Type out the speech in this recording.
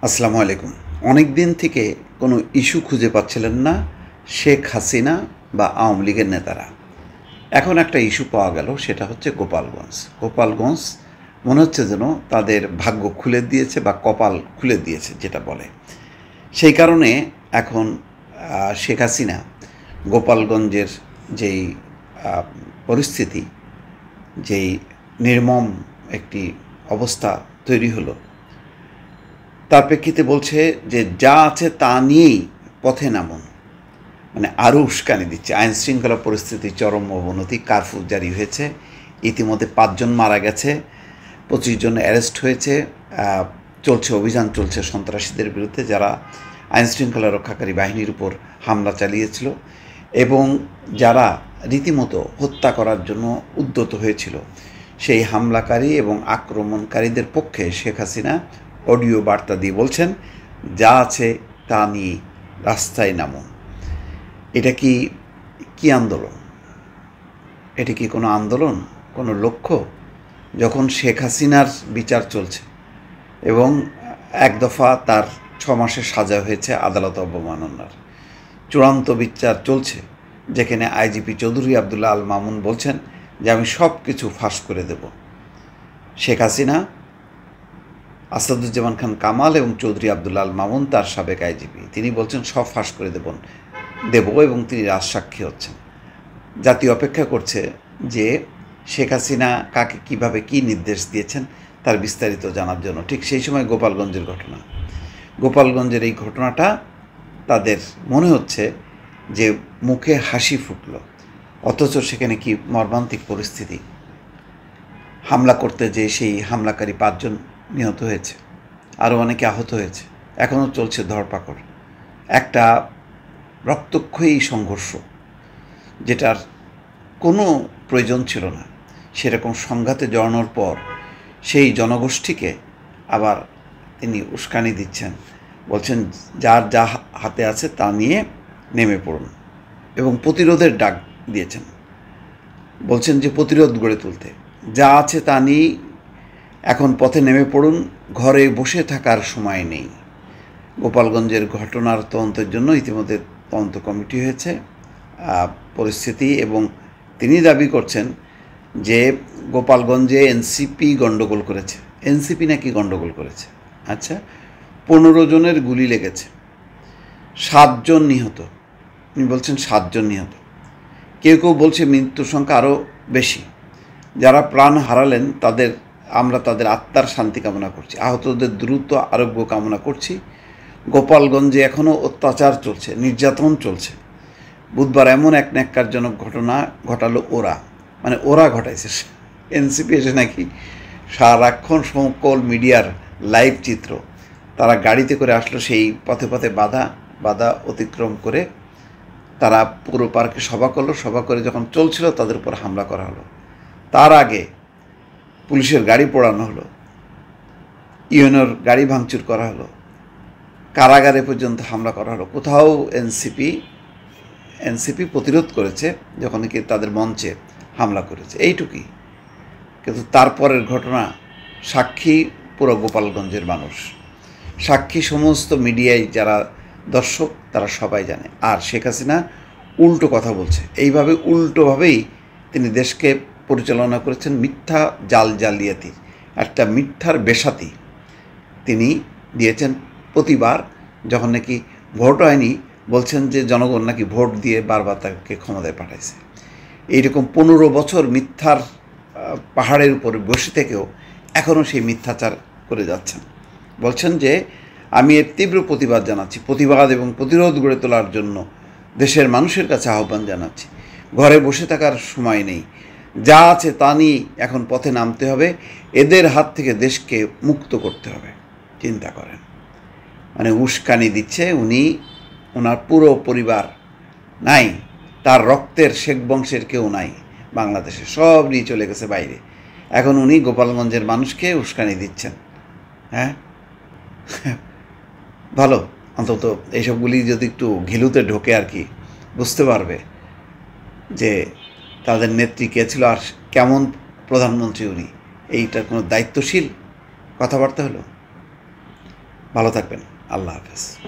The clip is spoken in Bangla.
আসসালামু আলাইকুম। অনেক দিন থেকে কোনো ইস্যু খুঁজে পাচ্ছিলেন না শেখ হাসিনা বা আওয়ামী লীগের নেতারা। এখন একটা ইস্যু পাওয়া গেল, সেটা হচ্ছে গোপালগঞ্জ। গোপালগঞ্জ মনে হচ্ছে যেন তাদের ভাগ্য খুলে দিয়েছে বা কপাল খুলে দিয়েছে যেটা বলে। সেই কারণে এখন শেখ হাসিনা গোপালগঞ্জের যেই আ পরিস্থিতি, যেই নির্মম একটি অবস্থা তৈরি হলো, তার প্রেক্ষিতে বলছে যে যা আছে তা নিয়েই পথে নামুন। মানে আরও উস্কানি দিচ্ছে। আইন শৃঙ্খলা পরিস্থিতি চরম অবনতি, কারফিউ জারি হয়েছে, ইতিমধ্যে ৫ জন মারা গেছে, ২৫ জন অ্যারেস্ট হয়েছে। চলছে অভিযান, চলছে সন্ত্রাসীদের বিরুদ্ধে যারা আইন শৃঙ্খলা রক্ষাকারী বাহিনীর উপর হামলা চালিয়েছিল এবং যারা রীতিমতো হত্যা করার জন্য উদ্যত হয়েছিল। সেই হামলাকারী এবং আক্রমণকারীদের পক্ষে শেখ হাসিনা অডিও বার্তা দিয়ে বলছেন, যা আছে তা নিয়ে রাস্তায় নামুন। এটা কি কি আন্দোলন? এটা কি কোনো আন্দোলন, কোনো লক্ষ্য? যখন শেখ হাসিনার বিচার চলছে এবং এক দফা তার ৬ মাসের সাজা হয়েছে আদালত অবমাননার, চূড়ান্ত বিচার চলছে, যেখানে আইজিপি চৌধুরী আবদুল্লাহ আল মামুন বলছেন যে আমি সব কিছু ফাঁস করে দেব। শেখ হাসিনা, আসাদুজ্জামান খান কামাল এবং চৌধুরী আবদুল্লাহ আল মামুন তার সাবেক আইজিপি, তিনি বলছেন সব ফাঁস করে দেব এবং তিনি রাজসাক্ষী হচ্ছেন। জাতি অপেক্ষা করছে যে শেখ হাসিনা কাকে কিভাবে কি নির্দেশ দিয়েছেন তার বিস্তারিত জানার জন্য। ঠিক সেই সময় গোপালগঞ্জের এই ঘটনাটা তাদের মনে হচ্ছে যে মুখে হাসি ফুটল, অথচ সেখানে কি মর্মান্তিক পরিস্থিতি। হামলা করতে যেয়ে সেই হামলাকারী ৫ জন নিহত হয়েছে, আরও অনেকে আহত হয়েছে, এখনও চলছে ধরপাকড়। একটা রক্তক্ষয়ী সংঘর্ষ, যেটার কোনো প্রয়োজন ছিল না, সেরকম সংঘাতে জড়ানোর পর সেই জনগোষ্ঠীকে আবার তিনি উস্কানি দিচ্ছেন, বলছেন যার যা হাতে আছে তা নিয়ে নেমে পড়ুন এবং প্রতিরোধের ডাক দিয়েছেন। বলছেন যে প্রতিরোধ গড়ে তুলতে যা আছে তা নিয়েই এখন পথে নেমে পড়ুন, ঘরে বসে থাকার সময় নেই। গোপালগঞ্জের ঘটনার তদন্তের জন্য ইতিমধ্যে তদন্ত কমিটি হয়েছে পরিস্থিতি, এবং তিনি দাবি করছেন যে গোপালগঞ্জে এনসিপি গণ্ডগোল করেছে। এনসিপি নাকি গণ্ডগোল করেছে? আচ্ছা, ১৫ জনের গুলি লেগেছে, ৭ জন নিহত। উনি বলছেন ৭ জন নিহত। কেউ কেউ বলছে মৃত্যুর সংখ্যা আরও বেশি। যারা প্রাণ হারালেন আমরা তাদের আত্মার শান্তি কামনা করছি, আহতদের দ্রুত আরোগ্য কামনা করছি। গোপালগঞ্জে এখনও অত্যাচার চলছে, নির্যাতন চলছে। বুধবার এমন এক ন্যাক্কারজনক ঘটনা ঘটালো ওরা ঘটাইছে। এনসিপি এসে নাকি সারাক্ষণ সকল মিডিয়ার লাইভ চিত্র, তারা গাড়িতে করে আসলো, সেই পথে পথে বাধা অতিক্রম করে তারা পুরো পার্কে সভা করলো। সভা করে যখন চলছিল তাদের উপর হামলা করা হলো। তার আগে পুলিশের গাড়ি পোড়ানো হলো, ইউএনওর গাড়ি ভাঙচুর করা হলো, কারাগারে পর্যন্ত হামলা করা হলো। কোথাও এনসিপি প্রতিরোধ করেছে যখন কি তাদের মঞ্চে হামলা করেছে, এইটুকুই। কিন্তু তারপরের ঘটনা সাক্ষী পুরো গোপালগঞ্জের মানুষ, সাক্ষী সমস্ত মিডিয়ায় যারা দর্শক তারা সবাই জানে। আর শেখ হাসিনা উল্টো কথা বলছে, এইভাবে উল্টোভাবেই তিনি দেশকে পরিচালনা করেছেন। মিথ্যা জালিয়াতির একটা মিথ্যার বেসাতি তিনি দিয়েছেন। প্রতিবার যখন নাকি ভোট হয়নি, বলছেন যে জনগণ নাকি ভোট দিয়ে বারবার তাকে ক্ষমতায় পাঠাইছে। এইরকম ১৫ বছর মিথ্যার পাহাড়ের উপরে বসে থেকেও এখনও সেই মিথ্যাচার করে যাচ্ছেন। বলছেন যে আমি এর তীব্র প্রতিবাদ জানাচ্ছি, প্রতিবাদ এবং প্রতিরোধ গড়ে তোলার জন্য দেশের মানুষের কাছে আহ্বান জানাচ্ছি। ঘরে বসে থাকার সময় নেই, যা আছে তা নিয়ে এখন পথে নামতে হবে, এদের হাত থেকে দেশকে মুক্ত করতে হবে। চিন্তা করেন, মানে উস্কানি দিচ্ছে উনি, ওনার পুরো পরিবার নাই, তার রক্তের শেখ বংশের কেউ নাই বাংলাদেশে, সব নিয়ে চলে গেছে বাইরে। এখন উনি গোপালগঞ্জের মানুষকে উস্কানি দিচ্ছেন। হ্যাঁ, ভালো, অন্তত এইসবগুলি যদি একটু ঘিলুতে ঢোকে আর কি, বুঝতে পারবে যে তাদের নেত্রী কে ছিল আর কেমন প্রধানমন্ত্রী উনি। এইটার কোনো দায়িত্বশীল কথাবার্তা হলো? ভালো থাকবেন। আল্লাহ হাফেজ।